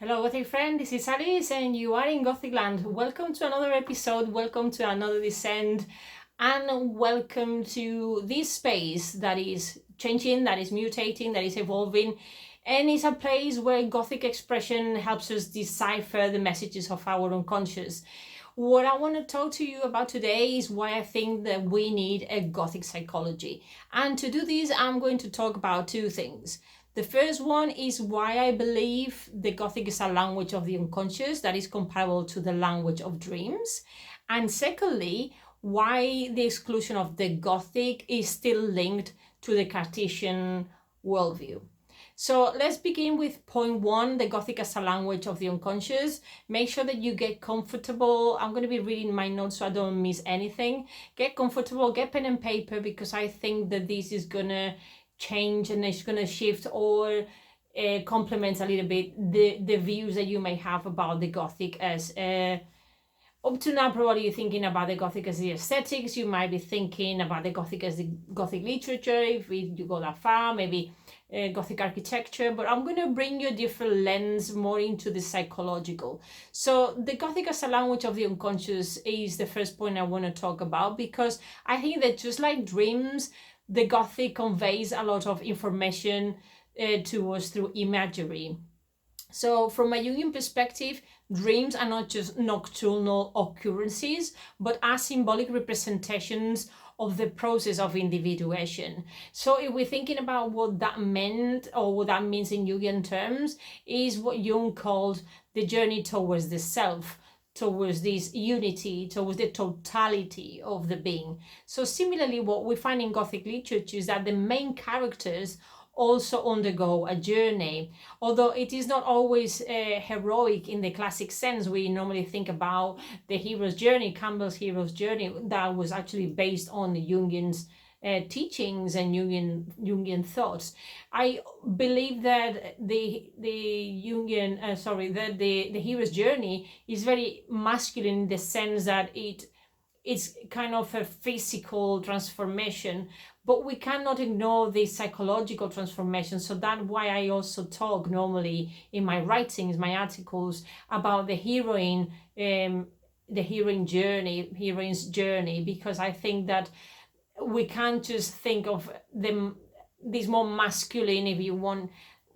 Hello, Gothic friend, this is Alice and you are in Gothic Land. Welcome to another episode, welcome to another descent, and welcome to this space that is changing, that is mutating, that is evolving, and is a place where Gothic expression helps us decipher the messages of our unconscious. What I want to talk to you about today is why I think that we need a Gothic psychology. And to do this, I'm going to talk about two things. The first one is why I believe the Gothic is a language of the unconscious that is comparable to the language of dreams. And secondly, why the exclusion of the Gothic is still linked to the Cartesian worldview. So let's begin with point one, the Gothic as a language of the unconscious. Make sure that you get comfortable. I'm going to be reading my notes so I don't miss anything. Get comfortable, get pen and paper, because I think that this is going to change and it's going to shift or complement a little bit the views that you may have about the Gothic as up to now. Probably you're thinking about the Gothic as the aesthetics. You might be thinking about the Gothic as the Gothic literature if you go that far, maybe Gothic architecture, but I'm going to bring you a different lens more into the psychological. So the Gothic as a language of the unconscious is the first point I want to talk about, because I think that just like dreams, the Gothic conveys a lot of information to us through imagery. So from a Jungian perspective, dreams are not just nocturnal occurrences, but are symbolic representations of the process of individuation. So if we're thinking about what that meant or what that means in Jungian terms, is what Jung called the journey towards the self, towards this unity, towards the totality of the being. So similarly, what we find in Gothic literature is that the main characters also undergo a journey, although it is not always heroic in the classic sense. We normally think about the hero's journey, Campbell's hero's journey, that was actually based on the Jungian's teachings and Jungian thoughts. I believe that the hero's journey is very masculine in the sense that it's kind of a physical transformation, but we cannot ignore the psychological transformation. So that's why I also talk normally in my writings, my articles, about the heroine's journey, because I think that we can't just think of them, this more masculine, if you want,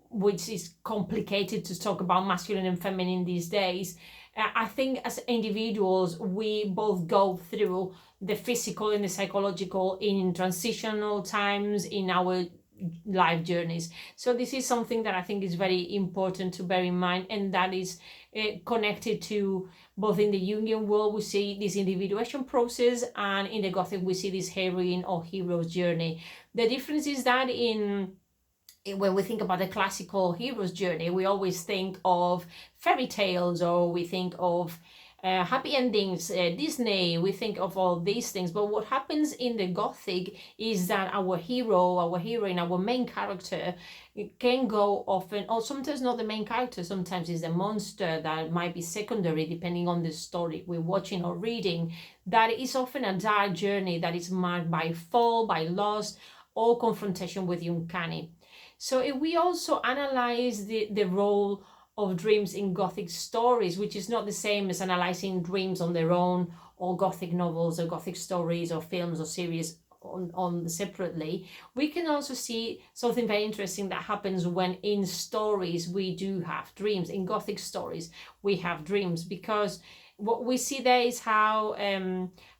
which is complicated to talk about masculine and feminine these days. I think as individuals, we both go through the physical and the psychological in transitional times in our life journeys. So this is something that I think is very important to bear in mind, and that is connected to both in the Jungian world we see this individuation process, and in the Gothic we see this heroine or hero's journey. The difference is that when we think about the classical hero's journey, we always think of fairy tales, or we think of happy endings, Disney, we think of all these things. But what happens in the Gothic is that our hero, our heroine, our main character can go often, or sometimes not the main character, sometimes it's a monster that might be secondary depending on the story we're watching or reading. That is often a dark journey that is marked by fall, by loss, or confrontation with the uncanny. So if we also analyze the role of dreams in Gothic stories, which is not the same as analyzing dreams on their own, or Gothic novels or Gothic stories or films or series on separately, we can also see something very interesting that happens when in stories we do have dreams. In Gothic stories we have dreams, because what we see there is how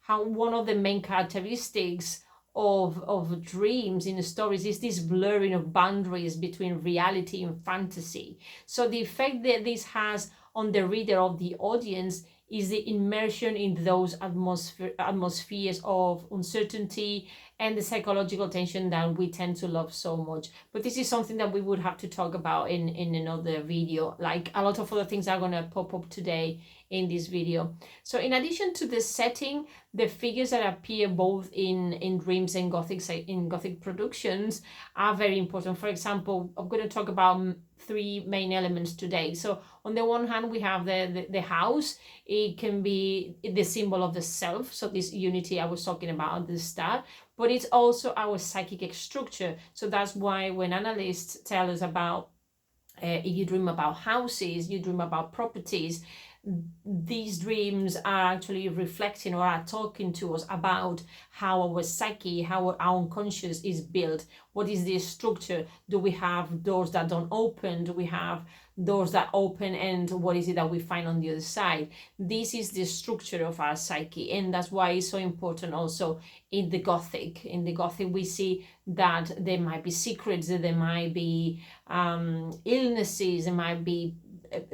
one of the main characteristics of dreams in the stories is this blurring of boundaries between reality and fantasy. So the effect that this has on the reader, of the audience, is the immersion in those atmospheres of uncertainty and the psychological tension that we tend to love so much. But this is something that we would have to talk about in another video. Like a lot of other things are going to pop up today in this video. So in addition to the setting, the figures that appear both in dreams and Gothic productions are very important. For example, I'm going to talk about three main elements today. So on the one hand, we have the house. It can be the symbol of the self, so this unity I was talking about at the start, but it's also our psychic structure. So that's why when analysts tell us about If you dream about houses, you dream about properties, these dreams are actually reflecting or are talking to us about how our psyche, how our unconscious is built. What is the structure? Do we have doors that don't open? Do we have doors that open? And what is it that we find on the other side? This is the structure of our psyche, and that's why it's so important also in the Gothic. In the Gothic, we see that there might be secrets, there might be illnesses, there might be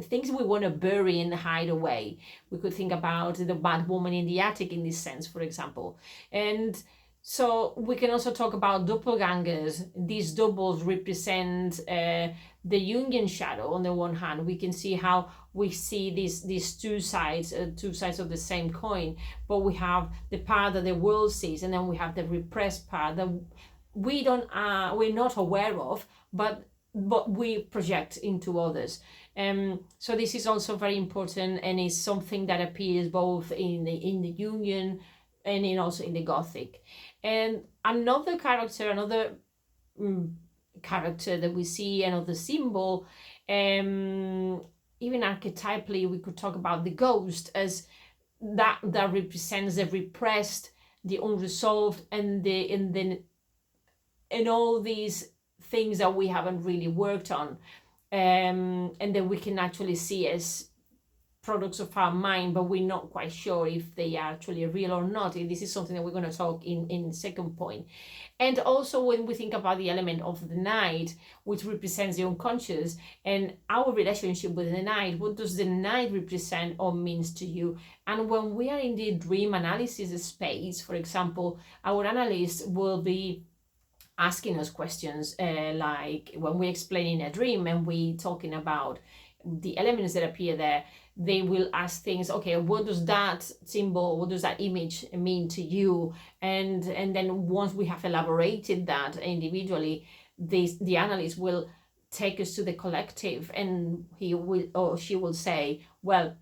things we want to bury and hide away. We could think about the bad woman in the attic in this sense, for example. And so we can also talk about doppelgangers. These doubles represent the Jungian shadow. On the one hand, we can see how we see these two sides of the same coin, but we have the part that the world sees, and then we have the repressed part that we're not aware of, but we project into others. So this is also very important, and is something that appears both in the Jungian and also in the Gothic. And another character that we see, another symbol, even archetypally, we could talk about the ghost as that represents the repressed, the unresolved, and all these things that we haven't really worked on, and that we can actually see as products of our mind, but we're not quite sure if they are actually real or not. And this is something that we're going to talk in the second point. And also when we think about the element of the night, which represents the unconscious and our relationship with the night, what does the night represent or means to you? And when we are in the dream analysis space, for example, our analyst will be asking us questions like when we're explaining a dream and we talking about the elements that appear there, they will ask things, okay, what does that symbol, what does that image mean to you? And then once we have elaborated that individually, the analyst will take us to the collective, and he will or she will say, well,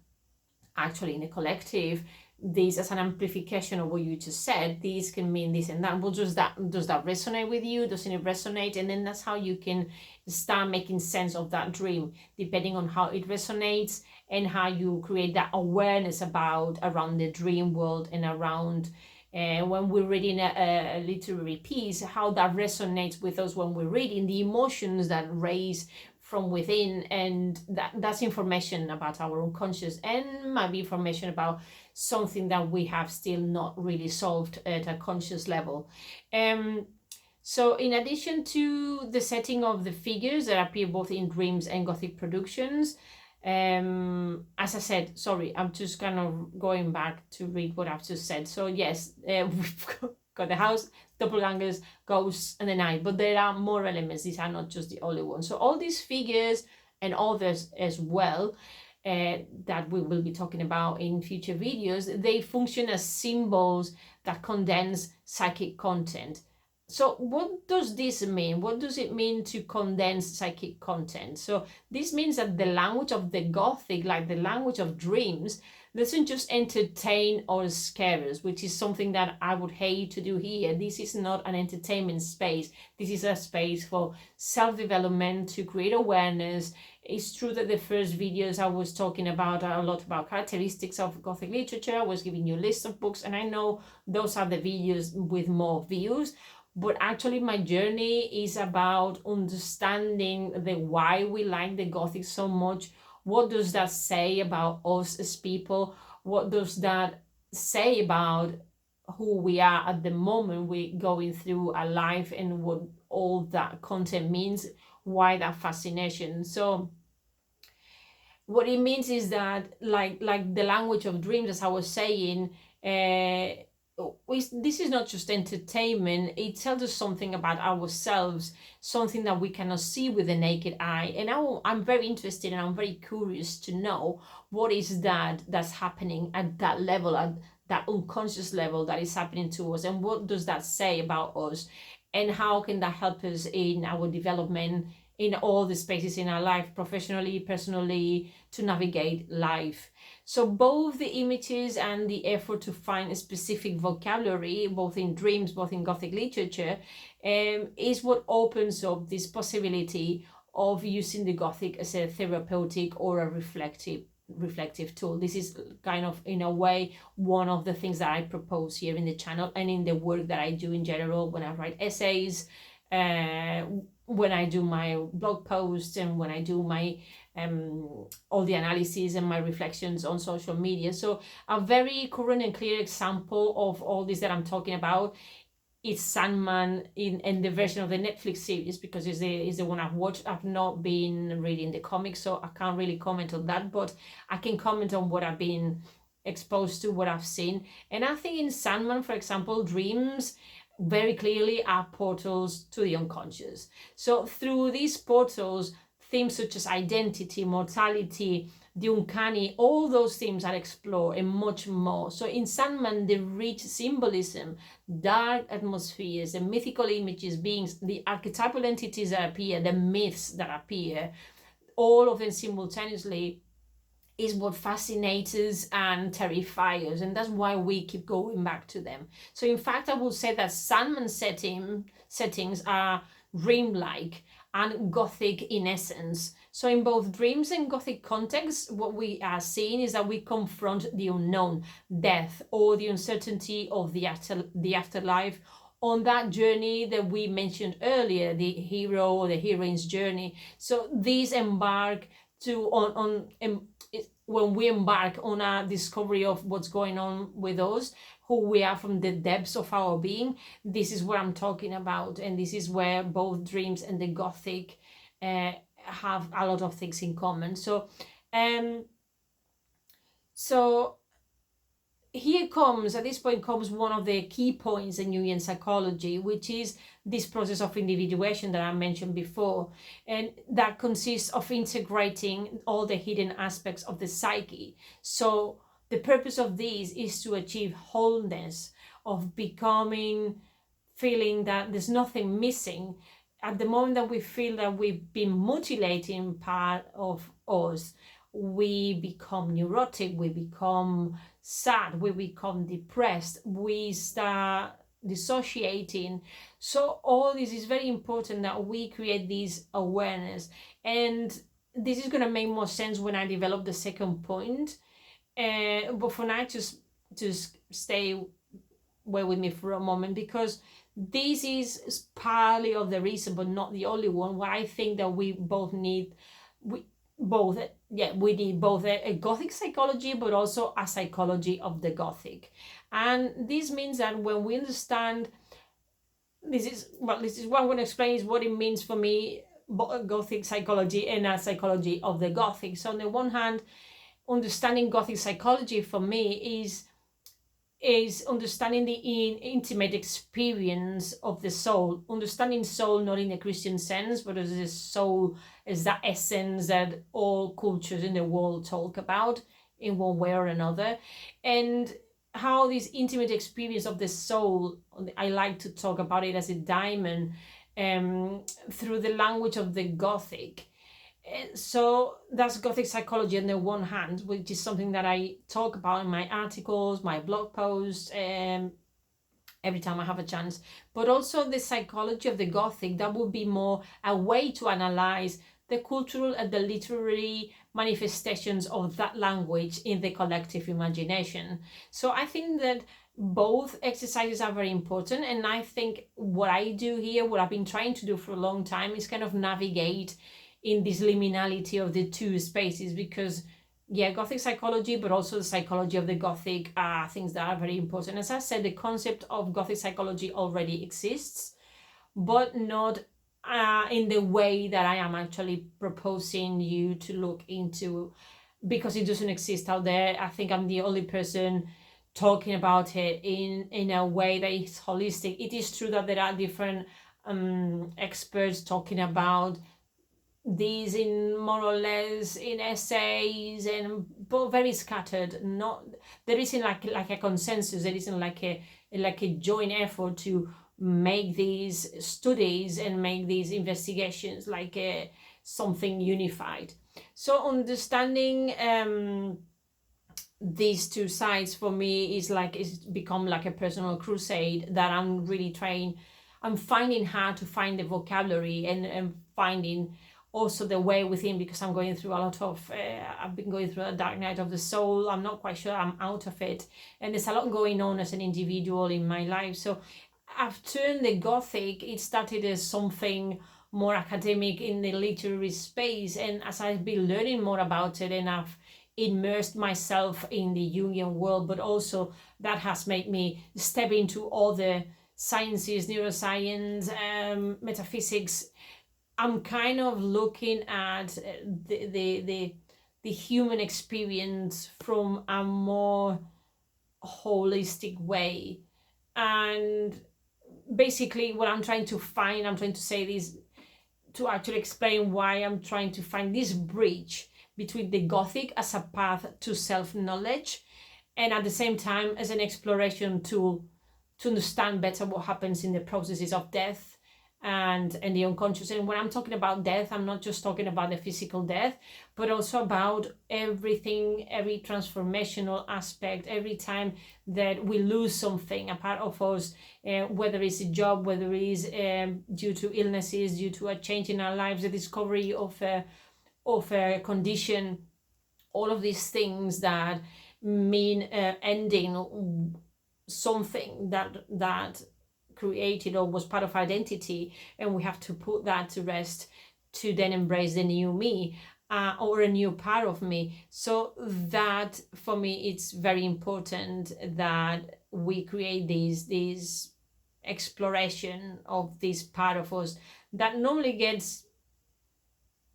actually in the collective, this as an amplification of what you just said, these can mean this and that. Well, does that resonate with you? Doesn't it resonate? And then that's how you can start making sense of that dream, depending on how it resonates and how you create that awareness around the dream world and around when we're reading a literary piece, how that resonates with us when we're reading, the emotions that raise from within, and that's information about our unconscious, and might be information about something that we have still not really solved at a conscious level. So in addition to the setting of the figures that appear both in dreams and Gothic productions, as I said, sorry, I'm just kind of going back to read what I've just said. So yes, we've got the house, doppelgangers, ghosts, and the night, but there are more elements. These are not just the only ones. So all these figures and others as well, that we will be talking about in future videos, they function as symbols that condense psychic content. So what does this mean? What does it mean to condense psychic content? So this means that the language of the Gothic, like the language of dreams, doesn't just entertain or scare us, which is something that I would hate to do here. This is not an entertainment space. This is a space for self-development, to create awareness. It's true that the first videos I was talking about a lot about characteristics of Gothic literature. I was giving you a list of books, and I know those are the videos with more views. But actually my journey is about understanding the why we like the Gothic so much. What does that say about us as people? What does that say about who we are at the moment we're going through our life, and what all that content means? Why that fascination? So what it means is that like the language of dreams, as I was saying, this is not just entertainment. It tells us something about ourselves, something that we cannot see with the naked eye. And I'm very interested, and I'm very curious to know what is that's happening at that level, at that unconscious level that is happening to us, and what does that say about us, and how can that help us in our development in all the spaces in our life, professionally, personally, to navigate life. So both the images and the effort to find a specific vocabulary, both in dreams, both in Gothic literature, is what opens up this possibility of using the Gothic as a therapeutic or a reflective tool. This is kind of, in a way, one of the things that I propose here in the channel and in the work that I do in general when I write essays, when I do my blog posts, and when I do my all the analysis and my reflections on social media. So a very current and clear example of all this that I'm talking about is Sandman in the version of the Netflix series, because it's the one I've watched. I've not been reading the comics, so I can't really comment on that, but I can comment on what I've been exposed to, what I've seen. And I think in Sandman, for example, dreams very clearly are portals to the unconscious. So through these portals, themes such as identity, mortality, the uncanny, all those themes are explored and much more. So in Sandman, the rich symbolism, dark atmospheres, the mythical images, beings, the archetypal entities that appear, the myths that appear, all of them simultaneously, is what fascinates us and terrifies us, and that's why we keep going back to them. So in fact, I would say that Sandman settings are dreamlike and Gothic in essence. So in both dreams and Gothic contexts, what we are seeing is that we confront the unknown, death, or the uncertainty of the afterlife, on that journey that we mentioned earlier, the hero or the heroine's journey. So these embark when we embark on a discovery of what's going on with us, who we are from the depths of our being, this is what I'm talking about. And this is where both dreams and the Gothic have a lot of things in common. So here comes, at this point comes one of the key points in Jungian psychology, which is this process of individuation that I mentioned before, and that consists of integrating all the hidden aspects of the psyche. So the purpose of this is to achieve wholeness, of feeling that there's nothing missing. At the moment that we feel that we've been mutilating part of us, we become neurotic, we become sad, we become depressed, we start dissociating. So all this is very important, that we create this awareness. And this is going to make more sense when I develop the second point. But for now, just stay with me for a moment, because this is partly of the reason, but not the only one, why I think that we need both a Gothic psychology, but also a psychology of the Gothic. And this means that when we understand, this is what I'm going to explain, is what it means for me, Gothic psychology and a psychology of the Gothic. So on the one hand, understanding Gothic psychology for me is understanding the intimate experience of the soul, understanding soul not in a Christian sense, but as a soul, as that essence that all cultures in the world talk about in one way or another. And how this intimate experience of the soul, I like to talk about it as a diamond, through the language of the Gothic. So that's Gothic psychology on the one hand, which is something that I talk about in my articles, my blog posts, every time I have a chance. But also the psychology of the Gothic, that would be more a way to analyze the cultural and the literary manifestations of that language in the collective imagination. So I think that both exercises are very important, and I think what I do here, what I've been trying to do for a long time, is kind of navigate in this liminality of the two spaces, because Gothic psychology, but also the psychology of the Gothic are things that are very important. As I said, the concept of Gothic psychology already exists, but not in the way that I am actually proposing you to look into, because it doesn't exist out there. I think I'm the only person talking about it in a way that is holistic. It is true that there are different experts talking about these in more or less in essays, and but very scattered. There isn't like a consensus. There isn't like a joint effort to make these studies and make these investigations like something unified. So understanding these two sides for me is become like a personal crusade that I'm finding hard to find the vocabulary and finding also the way within, because I'm going through a lot of, I've been going through a dark night of the soul. I'm not quite sure I'm out of it. And there's a lot going on as an individual in my life. So I've turned the Gothic, it started as something more academic in the literary space. And as I've been learning more about it and I've immersed myself in the Jungian world, but also that has made me step into other sciences, neuroscience, metaphysics. I'm kind of looking at the human experience from a more holistic way. And basically what I'm trying to find, I'm trying to say this to actually explain why I'm trying to find this bridge between the Gothic as a path to self-knowledge, and at the same time as an exploration tool to understand better what happens in the processes of death and the unconscious. And when I'm talking about death, I'm not just talking about the physical death, but also about everything, every transformational aspect, every time that we lose something, a part of us, whether it's a job, whether it's due to illnesses, due to a change in our lives, the discovery of a condition, all of these things that mean ending something that created or was part of identity, and we have to put that to rest to then embrace the new me, or a new part of me. So that for me it's very important that we create this exploration of this part of us that normally gets,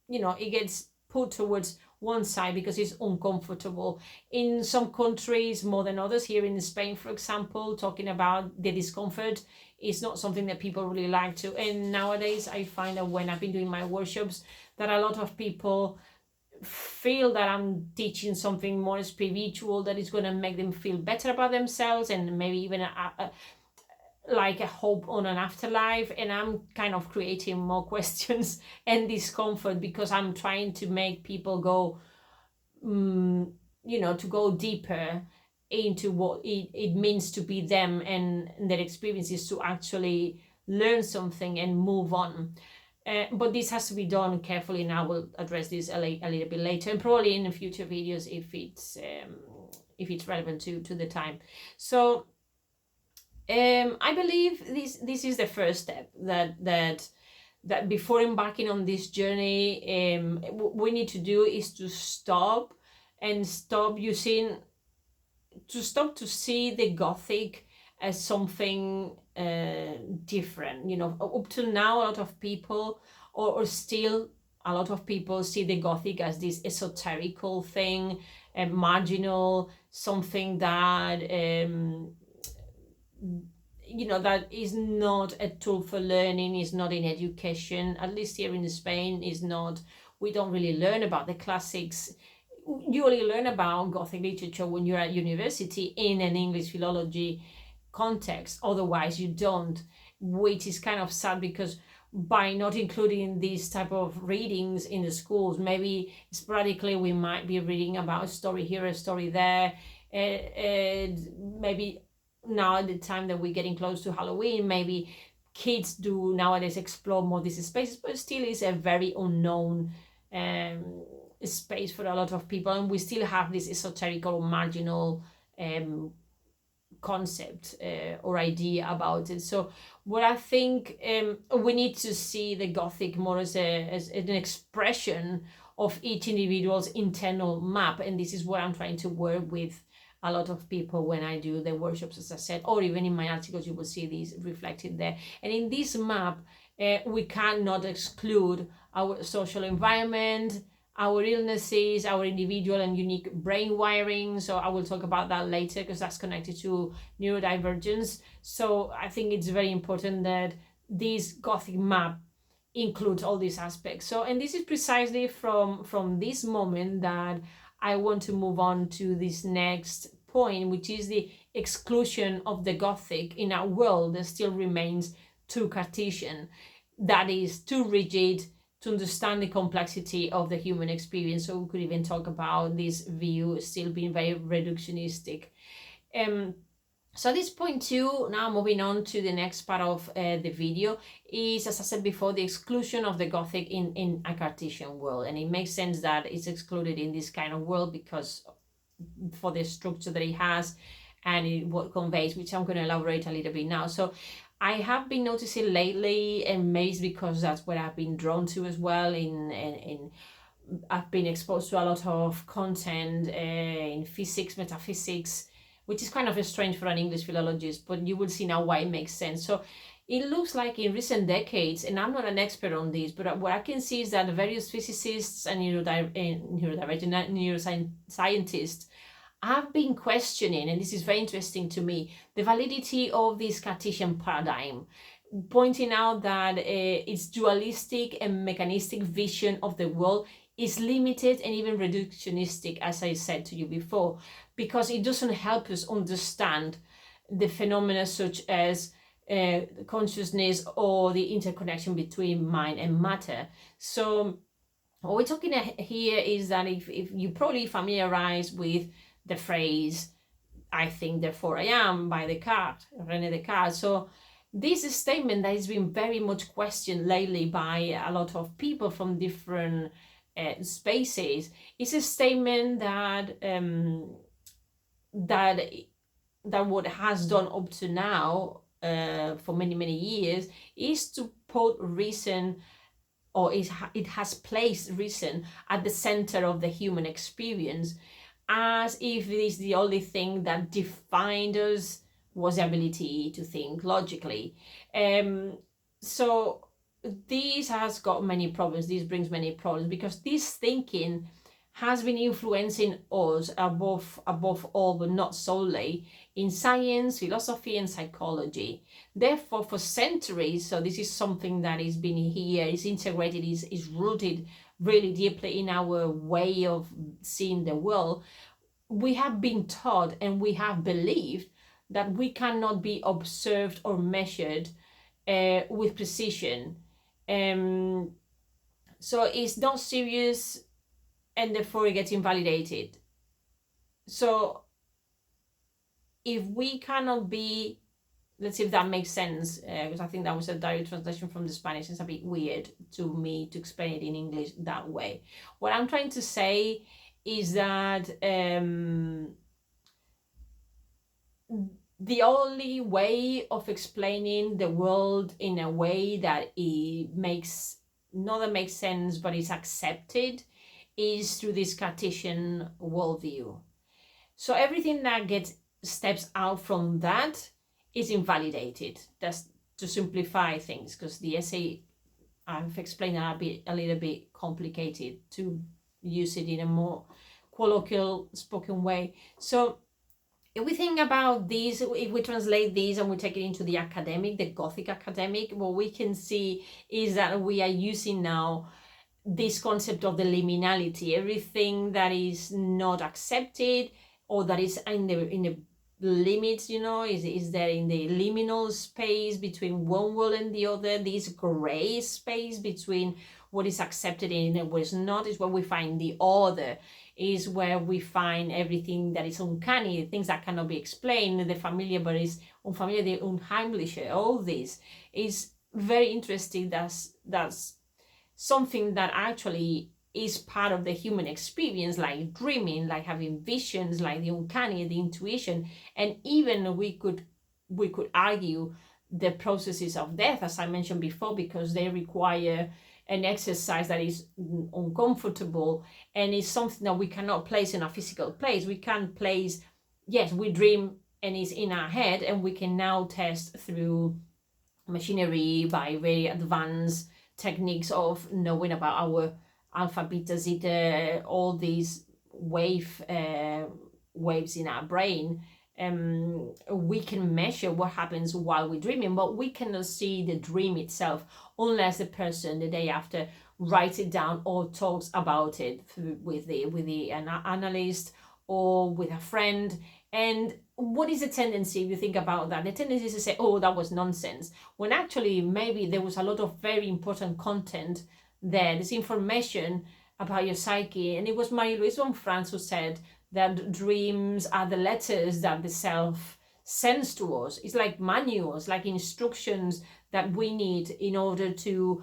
it gets put towards one side because it's uncomfortable. In some countries more than others, here in Spain for example, talking about the discomfort is not something that people really like to. And nowadays I find that when I've been doing my workshops, that a lot of people feel that I'm teaching something more spiritual that is going to make them feel better about themselves, and maybe even like a hope on an afterlife. And I'm kind of creating more questions and discomfort because I'm trying to make people go, to go deeper into what it means to be them and their experiences, to actually learn something and move on. But this has to be done carefully, and I will address this a little bit later, and probably in future videos if it's relevant to the time. So I believe this is the first step, that before embarking on this journey, what we need to do is to stop to see the Gothic as something different. Up to now, a lot of people, or still a lot of people, see the Gothic as this esoterical thing, marginal, something that that is not a tool for learning, is not in education, at least here in Spain, is not. We don't really learn about the classics. You only learn about Gothic literature when you're at university in an English philology context, otherwise you don't, which is kind of sad, because by not including these type of readings in the schools, maybe sporadically we might be reading about a story here, a story there, and maybe now at the time that we're getting close to Halloween, maybe kids do nowadays explore more these spaces, but still is a very unknown space for a lot of people, and we still have this esoterical, marginal concept or idea about it. So what I think, we need to see the Gothic more as an expression of each individual's internal map, and this is what I'm trying to work with a lot of people when I do the workshops, as I said, or even in my articles you will see these reflected there. And in this map, we cannot exclude our social environment, our illnesses, our individual and unique brain wiring. So I will talk about that later, because that's connected to neurodivergence. So I think it's very important that this Gothic map includes all these aspects. So, and this is precisely from this moment that I want to move on to this next point, which is the exclusion of the Gothic in a world that still remains too Cartesian, that is too rigid to understand the complexity of the human experience. So we could even talk about this view still being very reductionistic. So this point 2, now moving on to the next part of the video, is, as I said before, the exclusion of the Gothic in a Cartesian world. And it makes sense that it's excluded in this kind of world because for the structure that it has and what conveys, which I'm going to elaborate a little bit now. So I have been noticing lately, and maybe it's because that's what I've been drawn to as well. I've been exposed to a lot of content in physics, metaphysics, which is kind of strange for an English philologist, but you will see now why it makes sense. So it looks like in recent decades, and I'm not an expert on this, but what I can see is that various physicists and neuroscientists have been questioning, and this is very interesting to me, the validity of this Cartesian paradigm, pointing out that its dualistic and mechanistic vision of the world is limited and even reductionistic, as I said to you before, because it doesn't help us understand the phenomena such as consciousness or the interconnection between mind and matter. So what we're talking here is that if you probably familiarize with the phrase, I think, therefore I am, by Descartes, René Descartes. So this is a statement that has been very much questioned lately by a lot of people from different spaces. It's a statement that that what has done up to now for many years is to put reason, or it has placed reason at the center of the human experience, as if it is the only thing that defined us was the ability to think logically. So this has got many problems. This brings many problems because this thinking has been influencing us above all, but not solely, in science, philosophy, and psychology. Therefore, for centuries, so this is something that has been here, is integrated, is rooted really deeply in our way of seeing the world. We have been taught and we have believed that we cannot be observed or measured with precision. So it's not serious, and therefore it gets invalidated. So if we cannot be, let's see if that makes sense, because I think that was a direct translation from the Spanish. It's a bit weird to me to explain it in English that way. What I'm trying to say is that the only way of explaining the world in a way that it makes, not that makes sense, but is accepted, is through this Cartesian worldview. So everything that steps out from that is invalidated. That's to simplify things, because the essay I've explained a little bit complicated to use it in a more colloquial spoken way. So if we think about these, if we translate these and we take it into the academic, the Gothic academic, what we can see is that we are using now this concept of the liminality. Everything that is not accepted or that is in the limits, is there in the liminal space between one world and the other, this gray space between what is accepted and what is not, is where we find the other, is where we find everything that is uncanny, things that cannot be explained, the familiar but is unfamiliar, the unheimliche. All this is very interesting. That's something that actually is part of the human experience, like dreaming, like having visions, like the uncanny, the intuition, and even we could argue the processes of death, as I mentioned before, because they require an exercise that is uncomfortable and is something that we cannot place in a physical place. We can place, yes, we dream and it's in our head, and we can now test through machinery by very advanced techniques of knowing about our alpha, beta, zeta, all these waves in our brain. We can measure what happens while we're dreaming, but we cannot see the dream itself unless the person the day after writes it down or talks about it with an analyst or with a friend. And what is the tendency, if you think about that? The tendency is to say, oh, that was nonsense, when actually maybe there was a lot of very important content there, this information about your psyche. And it was Marie-Louise von Franz who said that dreams are the letters that the self sense to us. It's like manuals, like instructions that we need in order to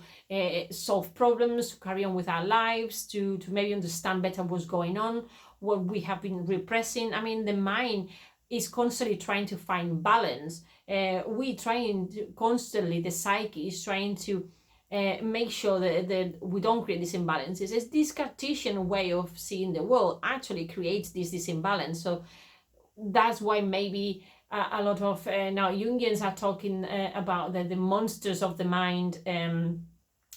solve problems, to carry on with our lives, to maybe understand better what's going on, what we have been repressing. I mean, the mind is constantly trying to find balance. We trying to constantly, the psyche is trying to make sure that we don't create these imbalances. It's this Cartesian way of seeing the world actually creates this imbalance. So that's why maybe a lot of now Jungians are talking about the monsters of the mind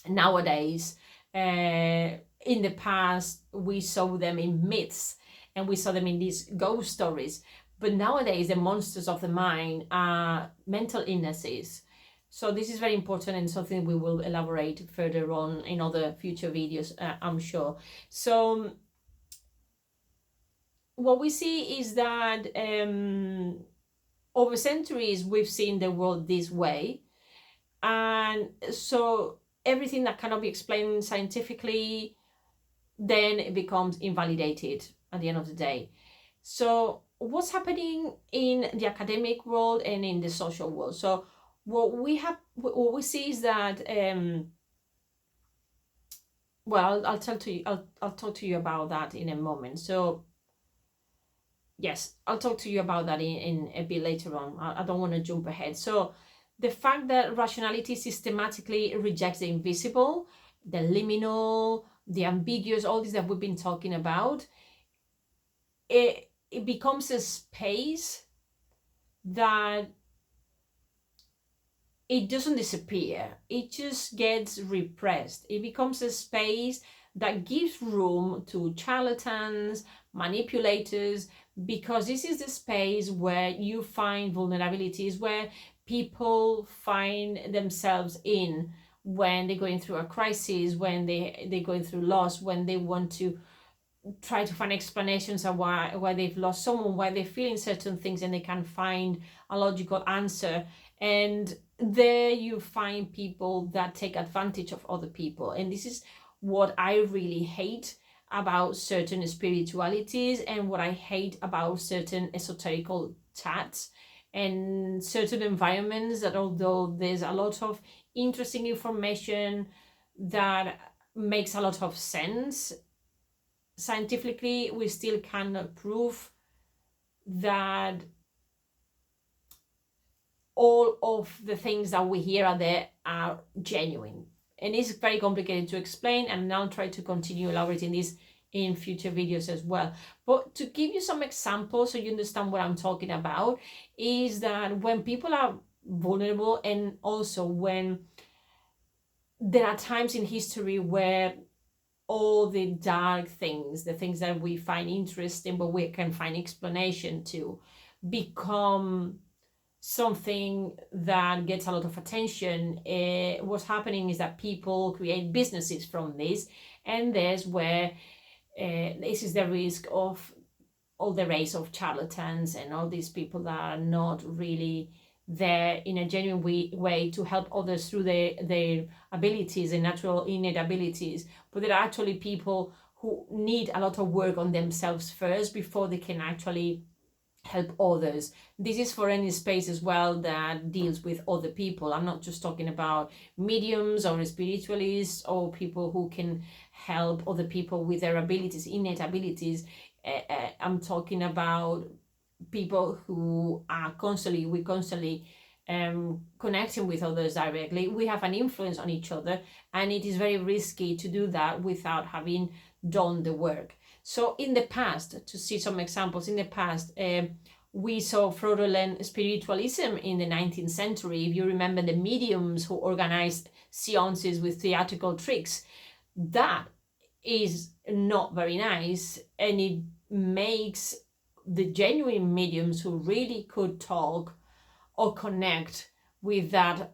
nowadays. In the past, we saw them in myths and we saw them in these ghost stories. But nowadays, the monsters of the mind are mental illnesses. So this is very important and something we will elaborate further on in other future videos, I'm sure. So what we see is that over centuries, we've seen the world this way. And so everything that cannot be explained scientifically, then it becomes invalidated at the end of the day. So what's happening in the academic world and in the social world? So what we see is that well, I'll talk to you about that in a moment. So yes, I'll talk to you about that in a bit later on. I don't want to jump ahead. So the fact that rationality systematically rejects the invisible, the liminal, the ambiguous, all this that we've been talking about, it becomes a space that it doesn't disappear. It just gets repressed. It becomes a space that gives room to charlatans, manipulators, because this is the space where you find vulnerabilities, where people find themselves in when they're going through a crisis, when they're going through loss, when they want to try to find explanations of why they've lost someone, why they're feeling certain things, and they can't find a logical answer. And there you find people that take advantage of other people. And this is what I really hate about certain spiritualities, and what I hate about certain esoterical chats and certain environments, that although there's a lot of interesting information that makes a lot of sense, scientifically we still cannot prove that all of the things that we hear are there are genuine. And it's very complicated to explain, and I'll try to continue elaborating this in future videos as well. But to give you some examples so you understand what I'm talking about, is that when people are vulnerable, and also when there are times in history where all the dark things, the things that we find interesting but we can find explanation to, become something that gets a lot of attention, what's happening is that people create businesses from this, and there's where this is the risk of all the race of charlatans and all these people that are not really there in a genuine way to help others through their abilities and natural innate abilities, but there are actually people who need a lot of work on themselves first before they can actually help others. This is for any space as well that deals with other people. I'm not just talking about mediums or spiritualists or people who can help other people with their abilities, innate abilities. I'm talking about people who are constantly connecting with others directly. We have an influence on each other, and it is very risky to do that without having done the work. So in the past, to see some examples, in the past, we saw fraudulent spiritualism in the 19th century. If you remember the mediums who organized seances with theatrical tricks, that is not very nice, and it makes the genuine mediums who really could talk or connect with that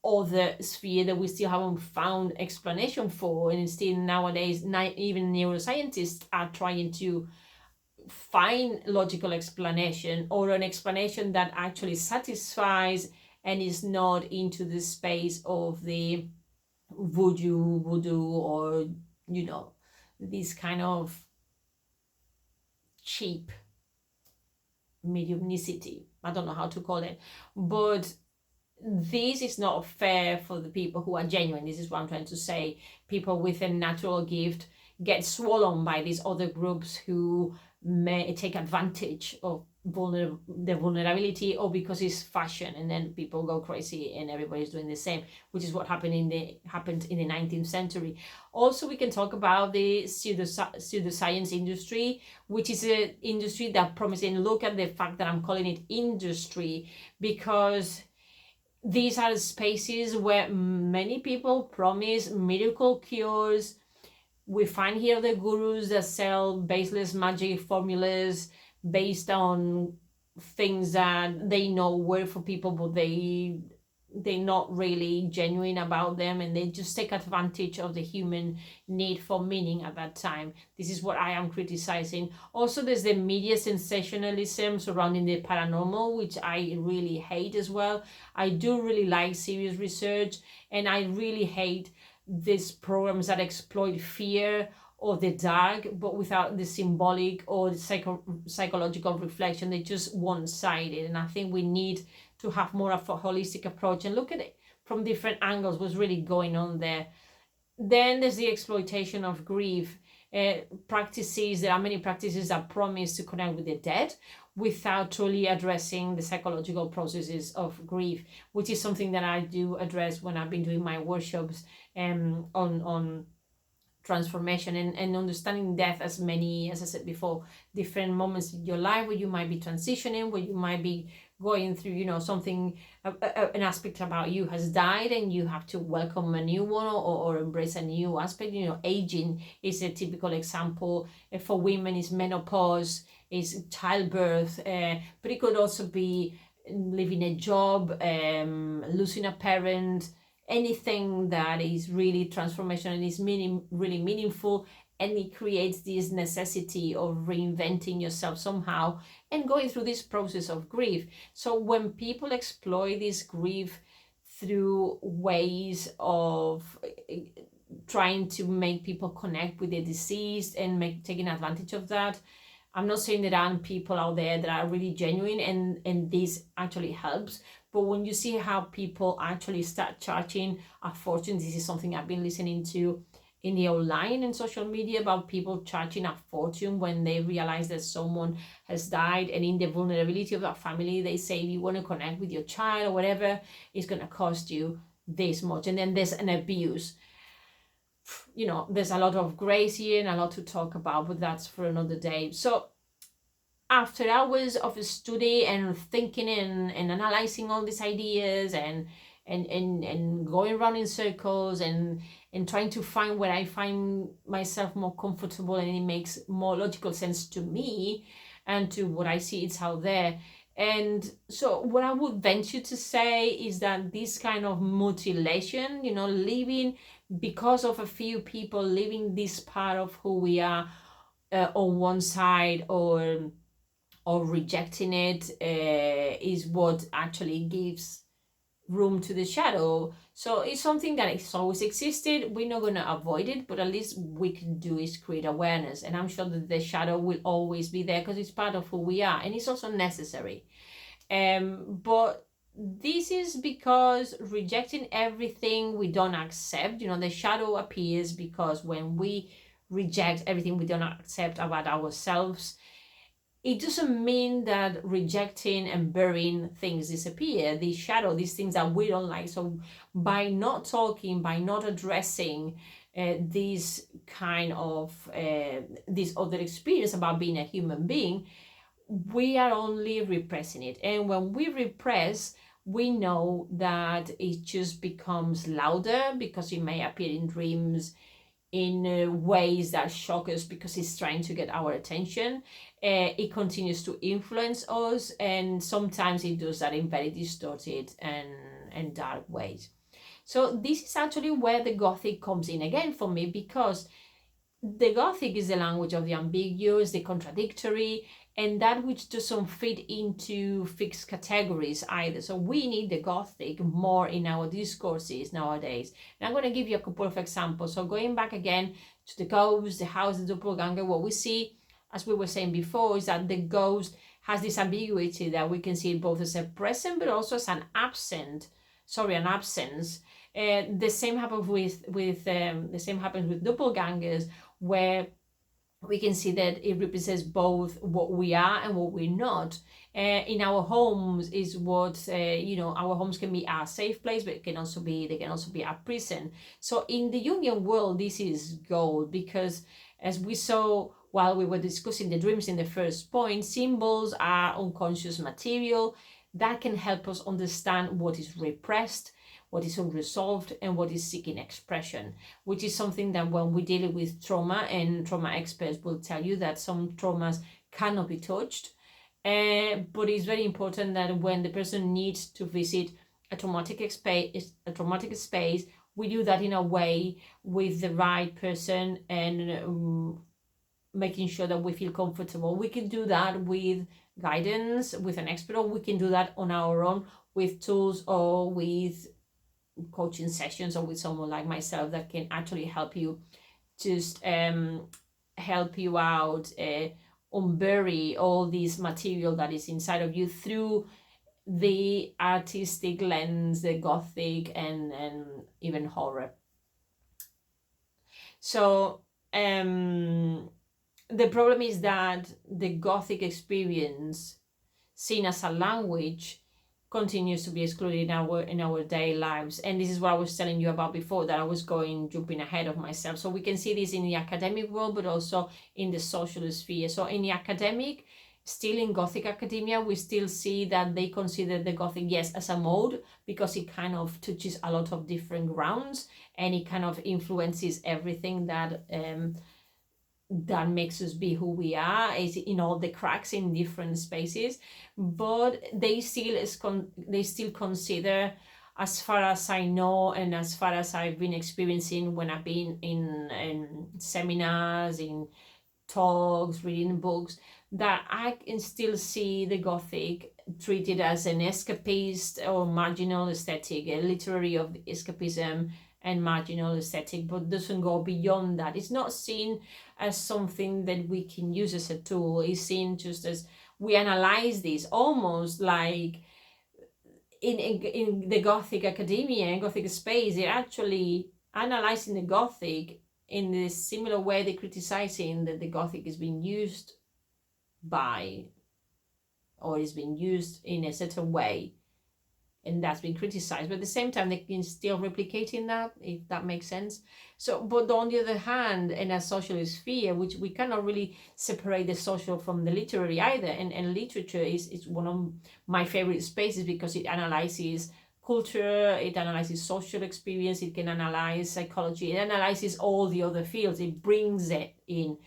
other sphere that we still haven't found explanation for, and still nowadays even neuroscientists are trying to find logical explanation, or an explanation that actually satisfies and is not into the space of the voodoo or this kind of cheap mediumnicity. I don't know how to call it, but this is not fair for the people who are genuine. This is what I'm trying to say. People with a natural gift get swallowed by these other groups who may take advantage of the vulnerability, or because it's fashion, and then people go crazy and everybody's doing the same, which is what happened in the 19th century. Also, we can talk about the pseudoscience industry, which is an industry that promising. Look at the fact that I'm calling it industry, because these are spaces where many people promise miracle cures. We find here the gurus that sell baseless magic formulas based on things that they know work for people, but they're not really genuine about them, and they just take advantage of the human need for meaning at that time. This is what I am criticizing. Also, there's the media sensationalism surrounding the paranormal, which I really hate as well. I do really like serious research, and I really hate these programs that exploit fear or the dark, but without the symbolic or the psychological reflection. They're just one-sided, and I think we need to have more of a holistic approach and look at it from different angles, what's really going on there. Then there's the exploitation of grief. Practices, there are many practices that promise to connect with the dead without truly addressing the psychological processes of grief, which is something that I do address when I've been doing my workshops on transformation and understanding death as many, as I said before, different moments in your life where you might be transitioning, where you might be going through, you know, something, an aspect about you has died and you have to welcome a new one, or embrace a new aspect. You know, aging is a typical example. For women is menopause, is childbirth, but it could also be leaving a job, losing a parent, anything that is really transformational and is really meaningful, and it creates this necessity of reinventing yourself somehow and going through this process of grief. So when people exploit this grief through ways of trying to make people connect with the deceased and taking advantage of that, I'm not saying there aren't people out there that are really genuine and this actually helps, but when you see how people actually start charging a fortune, this is something I've been listening to in the online and social media about people charging a fortune when they realize that someone has died, and in the vulnerability of that family, they say, if you want to connect with your child or whatever, it's going to cost you this much. And then there's an abuse. You know, there's a lot of grace here and a lot to talk about, but that's for another day. So after hours of study and thinking and analyzing all these ideas and going around in circles and trying to find where I find myself more comfortable and it makes more logical sense to me and to what I see it's out there. And so what I would venture to say is that this kind of mutilation, you know, living because of a few people, living this part of who we are on one side or rejecting it, is what actually gives room to the shadow. So it's something that has always existed. We're not going to avoid it, but at least we can do is create awareness. And I'm sure that the shadow will always be there because it's part of who we are, and it's also necessary. But this is because rejecting everything we don't accept, you know, the shadow appears because when we reject everything we don't accept about ourselves, it doesn't mean that rejecting and burying things disappear. The shadow, these things that we don't like. So by not talking, by not addressing this kind of, this other experience about being a human being, we are only repressing it. And when we repress, we know that it just becomes louder because it may appear in dreams, in ways that shock us because it's trying to get our attention. It continues to influence us, and sometimes it does that in very distorted and dark ways. So this is actually where the Gothic comes in again for me, because the Gothic is the language of the ambiguous, the contradictory, and that which doesn't fit into fixed categories either. So we need the Gothic more in our discourses nowadays. And I'm going to give you a couple of examples. So going back again to the ghost, the house, the doppelganger, what we see as we were saying before, is that the ghost has this ambiguity that we can see it both as a present but also as an absence. The same happens with doppelgangers, where we can see that it represents both what we are and what we're not. In our homes is what our homes can be our safe place, but they can also be our prison. So in the Jungian world, this is gold, because as we saw while we were discussing the dreams in the first point, symbols are unconscious material that can help us understand what is repressed, what is unresolved, and what is seeking expression, which is something that when we deal with trauma, and trauma experts will tell you that some traumas cannot be touched, but it's very important that when the person needs to visit a traumatic space, we do that in a way with the right person, and making sure that we feel comfortable. We can do that with guidance, with an expert, or we can do that on our own with tools or with coaching sessions, or with someone like myself that can actually help you help you out, unbury all this material that is inside of you through the artistic lens, the Gothic, and even horror. So the problem is that the Gothic experience, seen as a language, continues to be excluded in our daily lives. And this is what I was telling you about before, that I was jumping ahead of myself. So we can see this in the academic world, but also in the social sphere. So in the academic, still in Gothic academia, we still see that they consider the Gothic, yes, as a mode, because it kind of touches a lot of different grounds, and it kind of influences everything that makes us be who we are, is in all the cracks in different spaces. But they still consider, as far as I know, and as far as I've been experiencing when I've been in seminars, in talks, reading books, that I can still see the Gothic treated as an escapist or marginal aesthetic, a literary of escapism and marginal aesthetic, but doesn't go beyond that. It's not seen as something that we can use as a tool. It's seen just as we analyze this, almost like in the Gothic academia and Gothic space, they're actually analyzing the Gothic in the similar way they're criticizing that the Gothic is being used by, or is being used in a certain way, and that's been criticized, but at the same time they can still replicating that, if that makes sense. So, but on the other hand, in a social sphere, which we cannot really separate the social from the literary either, and literature is one of my favorite spaces, because it analyzes culture, it analyzes social experience, it can analyze psychology, it analyzes all the other fields, it brings it in,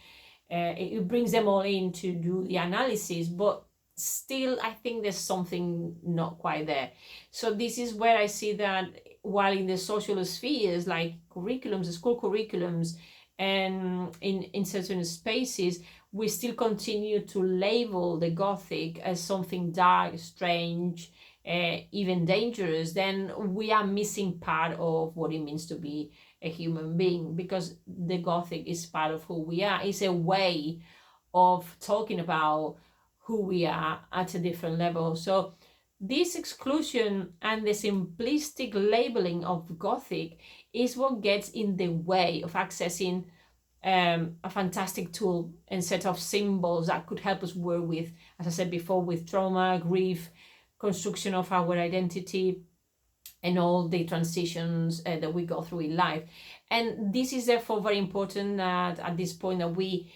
it brings them all in to do the analysis, but still I think there's something not quite there. So this is where I see that while in the social spheres, like curriculums, school curriculums, and in certain spaces, we still continue to label the Gothic as something dark, strange, even dangerous, then we are missing part of what it means to be a human being, because the Gothic is part of who we are. It's a way of talking about who we are at a different level. So this exclusion and the simplistic labeling of Gothic is what gets in the way of accessing a fantastic tool and set of symbols that could help us work with, as I said before, with trauma, grief, construction of our identity, and all the transitions that we go through in life. And this is therefore very important that at this point that we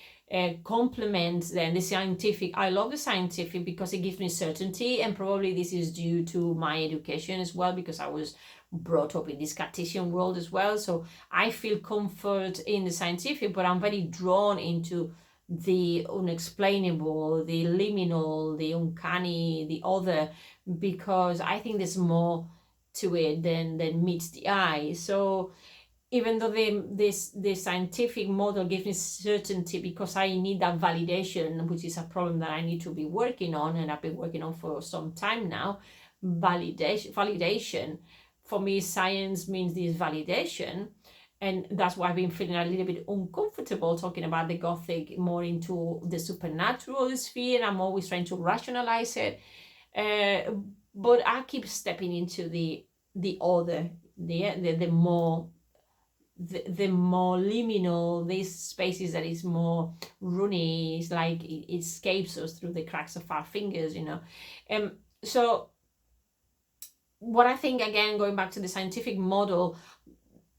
complement then the scientific. I love the scientific because it gives me certainty, and probably this is due to my education as well, because I was brought up in this Cartesian world as well. So I feel comfort in the scientific, but I'm very drawn into the unexplainable, the liminal, the uncanny, the other, because I think there's more to it than meets the eye. So even though the scientific model gives me certainty, because I need that validation, which is a problem that I need to be working on, and I've been working on for some time now. Validation for me, science means this validation, And that's why I've been feeling a little bit uncomfortable talking about the Gothic more into the supernatural sphere. I'm always trying to rationalize it. But I keep stepping into the other, the more the more liminal, these spaces that is more runny. It's like it escapes us through the cracks of our fingers, you know. So what I think, again, going back to the scientific model,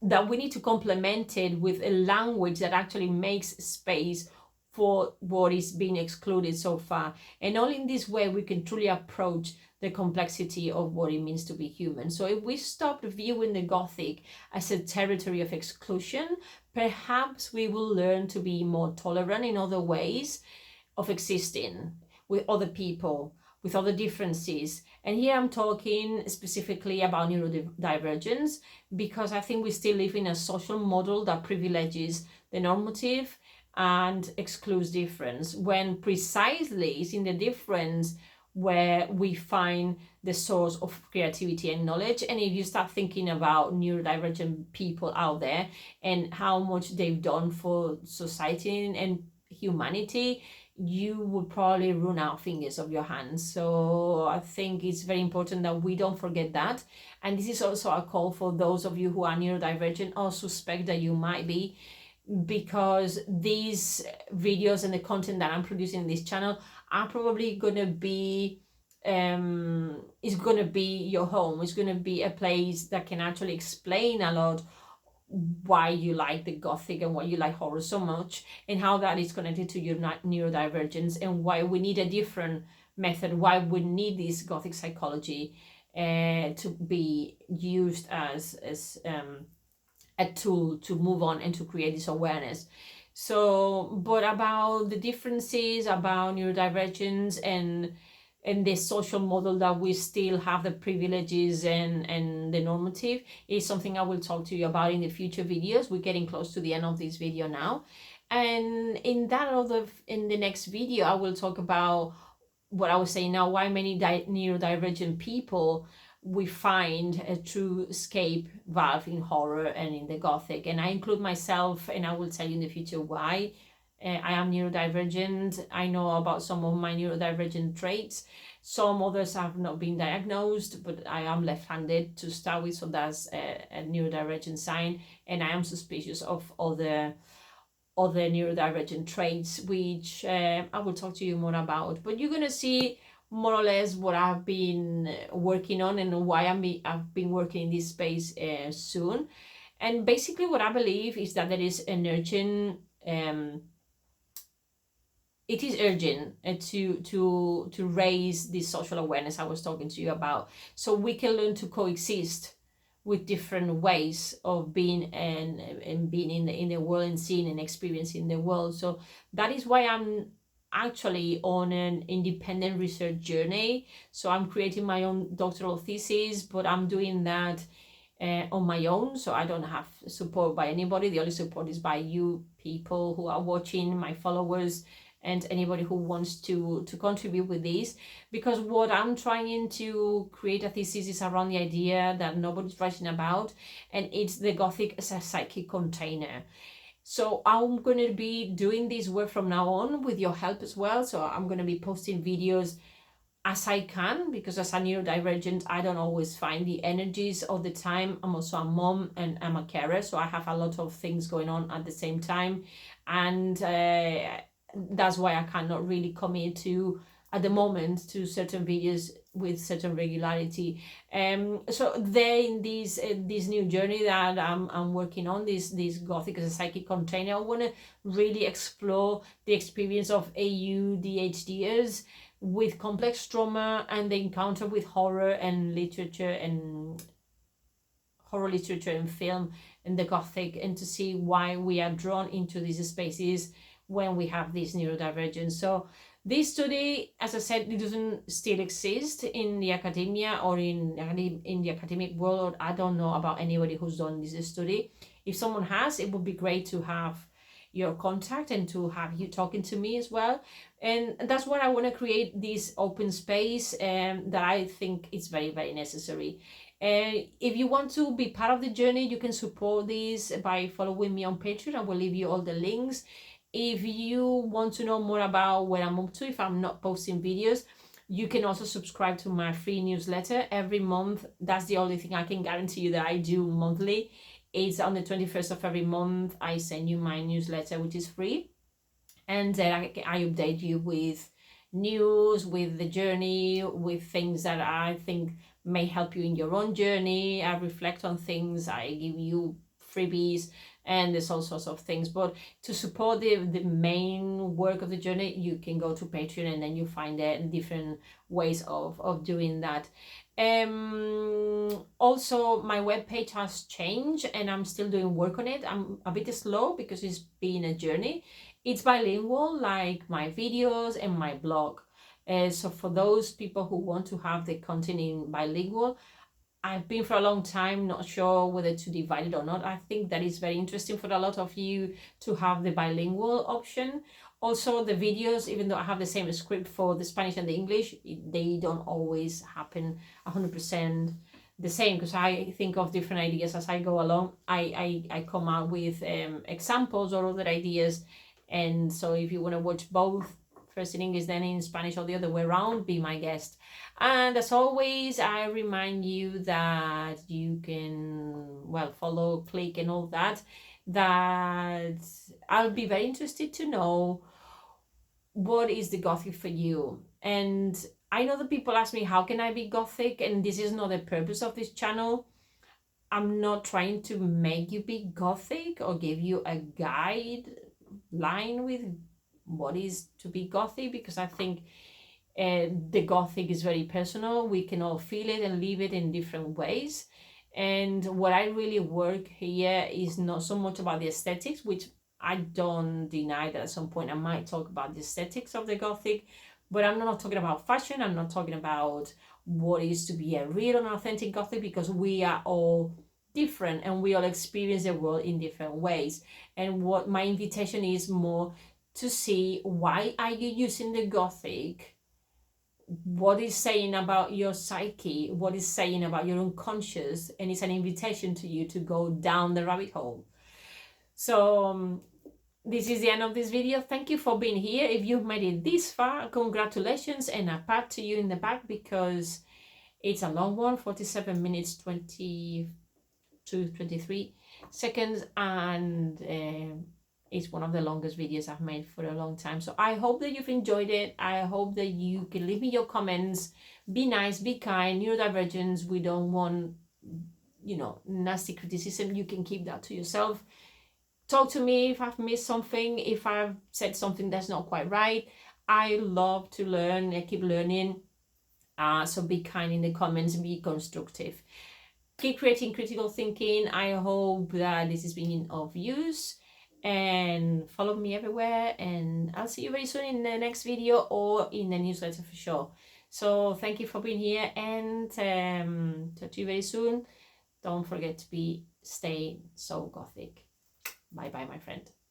that we need to complement it with a language that actually makes space for what is being excluded so far. And only in this way we can truly approach the complexity of what it means to be human. So if we stop viewing the Gothic as a territory of exclusion, perhaps we will learn to be more tolerant in other ways of existing with other people, with other differences. And here I'm talking specifically about neurodivergence, because I think we still live in a social model that privileges the normative and excludes difference, when precisely it's in the difference where we find the source of creativity and knowledge. And if you start thinking about neurodivergent people out there and how much they've done for society and humanity, you would probably run out fingers of your hands. So I think it's very important that we don't forget that. And this is also a call for those of you who are neurodivergent or suspect that you might be, because these videos and the content that I'm producing in this channel are probably going to be is going to be your home. It's going to be a place that can actually explain a lot why you like the Gothic and why you like horror so much, and how that is connected to your neurodivergence, and why we need a different method, why we need this Gothic psychology to be used as a tool to move on and to create this awareness. So, but about the differences, about neurodivergence and the social model that we still have the privileges and the normative, is something I will talk to you about in the future videos. We're getting close to the end of this video now. And in the next video, I will talk about what I was saying now, why many neurodivergent people we find a true escape valve in horror and in the Gothic. And I include myself, and I will tell you in the future why I am neurodivergent. I know about some of my neurodivergent traits. Some others have not been diagnosed, but I am left-handed to start with, so that's a neurodivergent sign. And I am suspicious of other neurodivergent traits, which I will talk to you more about. But you're going to see more or less what I've been working on and why I've been working in this space soon. And basically what I believe is that there is an urgent, it is urgent to raise this social awareness I was talking to you about, so we can learn to coexist with different ways of being and being in the world and seeing and experiencing the world. So that is why I'm actually on an independent research journey. So I'm creating my own doctoral thesis, but I'm doing that on my own. So I don't have support by anybody. The only support is by you people who are watching, my followers, and anybody who wants to contribute with this. Because what I'm trying to create a thesis is around the idea that nobody's writing about, and it's the Gothic as a psychic container. So I'm going to be doing this work from now on with your help as well. So I'm going to be posting videos as I can, because as a neurodivergent, I don't always find the energies all the time. I'm also a mom and I'm a carer, so I have a lot of things going on at the same time. And that's why I cannot really commit to, at the moment, to certain videos with certain regularity. So there in this new journey that I'm working on, this Gothic as a psychic container, I want to really explore the experience of ADHDers with complex trauma and the encounter with horror and literature and film and the Gothic, and to see why we are drawn into these spaces when we have this neurodivergence. So this study, as I said, it doesn't still exist in the academia or in the academic world. I don't know about anybody who's done this study. If someone has, it would be great to have your contact and to have you talking to me as well. And that's what I want to create, this open space that I think is very, very necessary. If you want to be part of the journey, you can support this by following me on Patreon. I will leave you all the links. If you want to know more about where I'm up to, if I'm not posting videos, you can also subscribe to my free newsletter every month. That's the only thing I can guarantee you that I do monthly. It's on the 21st of every month. I send you my newsletter, which is free. And I update you with news, with the journey, with things that I think may help you in your own journey. I reflect on things, I give you freebies, and there's all sorts of things. But to support the main work of the journey, you can go to Patreon, and then you find different ways of doing that. Also, my webpage has changed, and I'm still doing work on it. I'm a bit slow because it's been a journey. It's bilingual, like my videos and my blog. So for those people who want to have the content in bilingual, I've been for a long time not sure whether to divide it or not. I think that is very interesting for a lot of you to have the bilingual option. Also, the videos, even though I have the same script for the Spanish and the English, they don't always happen 100% the same, because I think of different ideas as I go along. I come out with examples or other ideas. And so if you want to watch both, first in English, then in Spanish, or the other way around, be my guest. And as always, I remind you that you can, well, follow, click, and all that. That I'll be very interested to know what is the Gothic for you. And I know that people ask me, how can I be Gothic? And this is not the purpose of this channel. I'm not trying to make you be Gothic or give you a guideline with what is to be Gothic, because I think the Gothic is very personal. We can all feel it and live it in different ways. And what I really work here is not so much about the aesthetics, which I don't deny that at some point I might talk about the aesthetics of the Gothic, but I'm not talking about fashion. I'm not talking about what is to be a real and authentic Gothic, because we are all different and we all experience the world in different ways. And what my invitation is more to see, why are you using the Gothic? What is saying about your psyche? What is saying about your unconscious? And it's an invitation to you to go down the rabbit hole. So this is the end of this video. Thank you for being here. If you've made it this far, congratulations, and a pat to you in the back, because it's a long one, 47 minutes 23 seconds, and it's one of the longest videos I've made for a long time. So I hope that you've enjoyed it. I hope that you can leave me your comments. Be nice, be kind. Neurodivergence, we don't want, nasty criticism. You can keep that to yourself. Talk to me if I've missed something, if I've said something that's not quite right. I love to learn. I keep learning. So be kind in the comments, be constructive. Keep creating critical thinking. I hope that this has been of use. And follow me everywhere, and I'll see you very soon in the next video or in the newsletter for sure. So thank you for being here, and talk to you very soon. Don't forget to stay so Gothic. Bye bye, my friend.